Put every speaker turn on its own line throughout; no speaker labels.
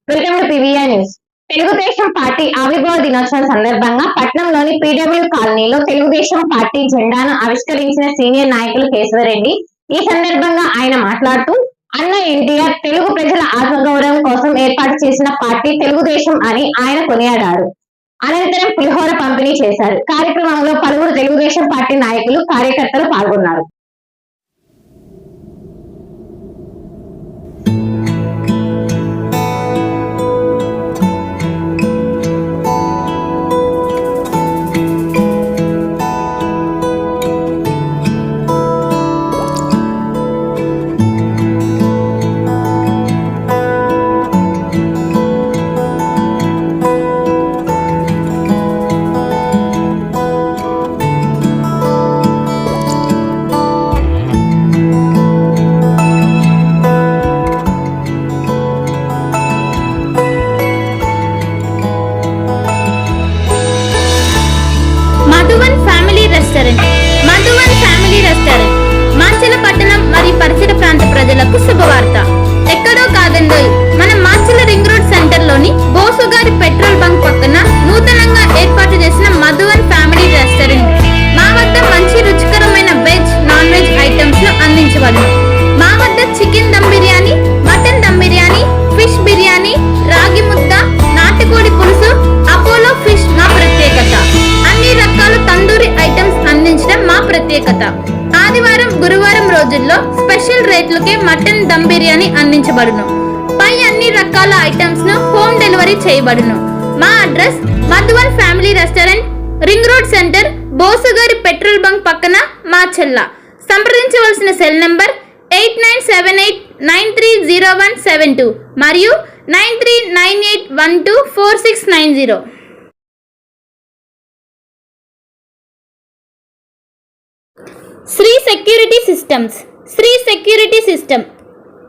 Welcome to PVR news. Telugu Desam party ఆవిర్భావ దినోత్సవం సందర్భంగా పట్నంలోని పీడబ్ల్యూ కాలనీలో తెలుగుదేశం పార్టీ జెండాను ఆవిష్కరించిన సీనియర్ నాయకులు కేశవరెడ్డి. ఈ సందర్భంగా ఆయన మాట్లాడుతూ, అన్న ఎన్టీఆర్ తెలుగు ప్రజల ఆత్మగౌరవం కోసం ఏర్పాటు చేసిన పార్టీ తెలుగుదేశం అని ఆయన కొనియాడారు. అనంతరం పులిహోర పంపిణీ చేశారు. కార్యక్రమంలో పలువురు తెలుగుదేశం పార్టీ నాయకులు, కార్యకర్తలు పాల్గొన్నారు.
మధువన్ ఫ్యామిలీ రెస్టారెంట్ మాచల పట్టణం మరియు పరిసర ప్రాంత ప్రజలకు శుభవార్త. ఎక్కడో కాదండోయ్, మన మాచల రింగ్ రోడ్ సెంటర్ లోని బోసు గారి పెట్రోల్ బంక్ పక్కన నూతనంగా ఏర్పాటు చేసిన మధువన్ ఫ్యామిలీ రెస్టారెంట్. మా వద్ద మంచి రుచికరమైన వెజ్, నాన్ వెజ్ ఐటమ్స్ ను అందించబడును. మా వద్ద chicken dum biryani, mutton dum biryani, fish biryani, రాగి ముద్ద, నాటుకోడి పులుసు, అపోలో ఫిష్ మా ప్రత్యేకత. అన్ని రకాల తందూరి ఐటమ్స్ అందించడం మా ప్రత్యేకత. ఆదివారం, గురువారం రోజుల్లో స్పెషల్ రేట్లకే మటన్ దమ్ బిర్యానీ అందించబడును. పై అన్ని రకాల ఐటమ్స్ ను హోమ్ డెలివరీ చేయబడును. మా address Madhuvan family restaurant, ring road centre, బోసుగారి పెట్రోల్ బంక్ పక్కన, మాచెల్ల. సంప్రదించవలసిన సెల్ నంబర్ 8978930172 మరియు 9398124690. Sri security systems. Sri security system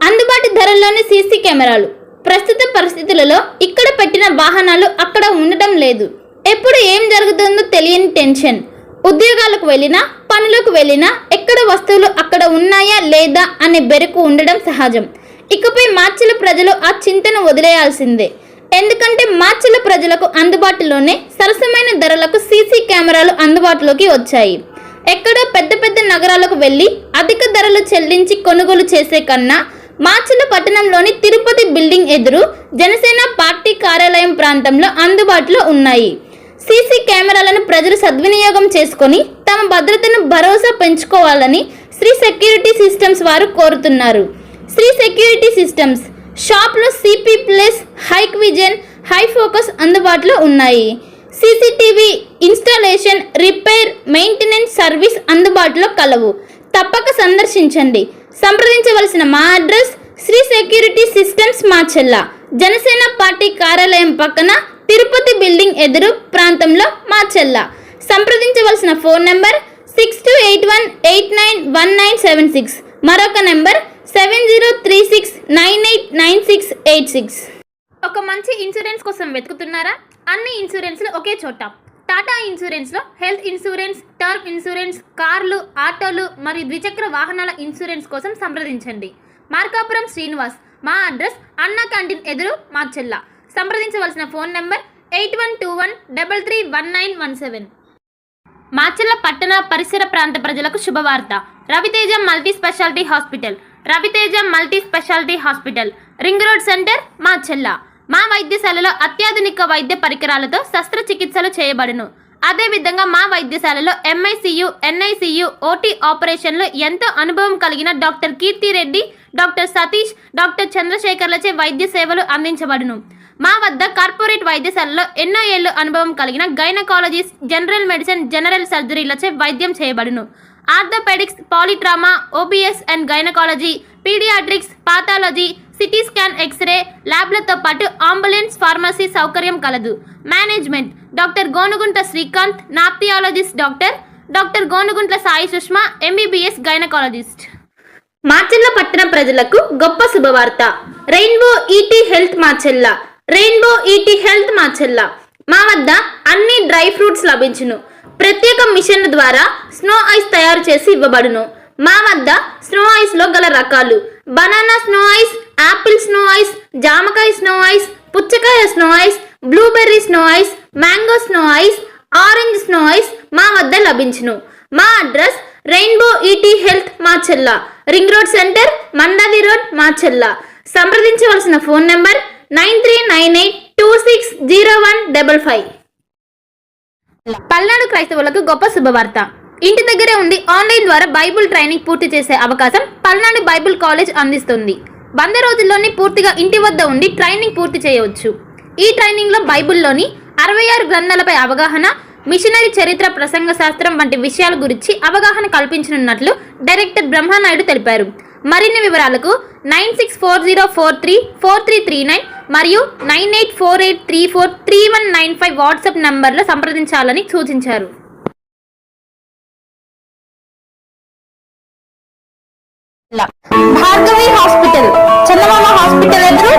అందుబాటు ధరల్లోని సీసీ కెమెరాలు. ప్రస్తుత పరిస్థితులలో ఇక్కడ పెట్టిన వాహనాలు అక్కడ ఉండటం లేదు. ఎప్పుడు ఏం జరుగుతుందో తెలియని టెన్షన్. ఉద్యోగాలకు వెళ్ళినా, పనులకు వెళ్ళినా ఎక్కడ వస్తువులు అక్కడ ఉన్నాయా లేదా అనే బెరుకు ఉండడం సహజం. ఇకపై మాచల ప్రజలు ఆ చింతను వదిలేయాల్సిందే. ఎందుకంటే మాచల ప్రజలకు అందుబాటులోనే సరసమైన ధరలకు సీసీ కెమెరాలు అందుబాటులోకి వచ్చాయి. ఎక్కడో పెద్ద పెద్ద నగరాలకు వెళ్ళి అధిక ధరలు చెల్లించి కొనుగోలు చేసే కన్నా మాచల పట్టణంలోని తిరుపతి బిల్డింగ్ ఎదురు జనసేన పార్టీ కార్యాలయం ప్రాంతంలో అందుబాటులో ఉన్నాయి. సీసీ కెమెరాలను ప్రజలు సద్వినియోగం చేసుకొని తమ భద్రతను భరోసా పెంచుకోవాలని శ్రీ సెక్యూరిటీ సిస్టమ్స్ వారు కోరుతున్నారు. శ్రీ సెక్యూరిటీ సిస్టమ్స్ షాప్లో CP plus, Hikvision, hi focus అందుబాటులో ఉన్నాయి. CCTV installation, repair, maintenance service అందుబాటులో కలవు. తప్పక సందర్శించండి. సంప్రదించవలసిన మా address Shri security systems, Macherla, Janasena party కార్యాలయం పక్కన, తిరుపతి బిల్డింగ్ ఎదురు ప్రాంతంలో, మాచెల్ల. సంప్రదించవలసిన ఫోన్ నంబర్ 6281891976. మరొక నంబర్ 7036989686. ఒక మంచి ఇన్సూరెన్స్ కోసం వెతుకుతున్నారా? అన్ని ఇన్సూరెన్స్లు ఒకే చోట. టాటా ఇన్సూరెన్స్లో హెల్త్ ఇన్సూరెన్స్, టర్మ్ ఇన్సూరెన్స్, కార్లు, ఆటోలు మరియు ద్విచక్ర వాహనాల ఇన్సూరెన్స్ కోసం సంప్రదించండి. మార్కాపురం శ్రీనివాస్. మా అడ్రస్ అన్నా క్యాంటీన్ ఎదురు, మాచెల్ల. సంప్రదించవలసిన ఫోన్ నంబర్ 8121331917. మాచెల్ల పట్టణ పరిసర ప్రాంత ప్రజలకు శుభవార్త. Raviteja multi speciality hospital. Raviteja multi speciality hospital, ring road centre, Macherla. మా వైద్యశాలలో అత్యాధునిక వైద్య పరికరాలతో శస్త్రచికిత్సలు చేయబడును. అదేవిధంగా మా వైద్యశాలలో ఎంఐసియు, ఎన్ఐసియు, ఓటీ ఆపరేషన్లు ఎంతో అనుభవం కలిగిన doctor Keerthi Reddy, doctor Satish, doctor చంద్రశేఖర్లచే వైద్య సేవలు అందించబడును. మా వద్ద కార్పొరేట్ వైద్యశాలలో ఎన్నో ఏళ్ళు అనుభవం కలిగిన గైనకాలజిస్ట్, జనరల్ మెడిసిన్, జనరల్ సర్జరీలచే వైద్యం చేయబడును. Orthopaedics, polytrauma, OBS and gynaecology, paediatrics, pathology, CT scan, x-ray ల్యాబ్లతో పాటు అంబులెన్స్, ఫార్మసీ సౌకర్యం కలదు. మేనేజ్మెంట్ డాక్టర్ గోనుగుంట్ల శ్రీకాంత్, నాప్థియాలజిస్ట్ doctor Gonuguntla Sai Sushma, MBBS gynaecologist. Macherla పట్టణ ప్రజలకు గొప్ప శుభవార్త. Rainbow eat health Macherla. Rainbow eat health Macherla. మా వద్ద అన్ని డ్రై ఫ్రూట్స్ లభించును. ప్రత్యేక మిషన్ ద్వారా స్నో ఐస్ తయారు చేసి ఇవ్వబడును. మా వద్ద స్నో ఐస్ లో గల రకాలు: banana snow ice, apple snow ice, జామకాయ స్నో ఐస్, పుచ్చకాయ snow ice, blueberry snow ice, mango snow ice, orange snow ice మా వద్ద లభించును. మా address rainbow eat health Macherla, ring road centre, Mandavi road Macherla. సంప్రదించవలసిన ఫోన్ నంబర్ 9398260155. పల్నాడు క్రైస్తవులకు గొప్ప శుభవార్త. ఇంటి దగ్గరే ఉండి ఆన్లైన్ ద్వారా బైబుల్ ట్రైనింగ్ పూర్తి చేసే అవకాశం పల్నాడు బైబుల్ కాలేజ్ అందిస్తుంది. 100 రోజుల్లోనే పూర్తిగా ఇంటి వద్ద ఉండి ట్రైనింగ్ పూర్తి చేయవచ్చు. ఈ ట్రైనింగ్లో బైబుల్లోని 66 గ్రంథాలపై అవగాహన, మిషనరీ చరిత్ర, ప్రసంగ శాస్త్రం వంటి విషయాల గురించి అవగాహన కల్పించనున్నట్లు డైరెక్టర్ బ్రహ్మనాయుడు తెలిపారు. మరిన్ని వివరాలకు 9640434339 మరియు 9848343195 వాట్సాప్ నంబర్లో సంప్రదించాలని సూచించారు. భార్గవి హాస్పిటల్, చందమామ హాస్పిటల్ ఎదురు,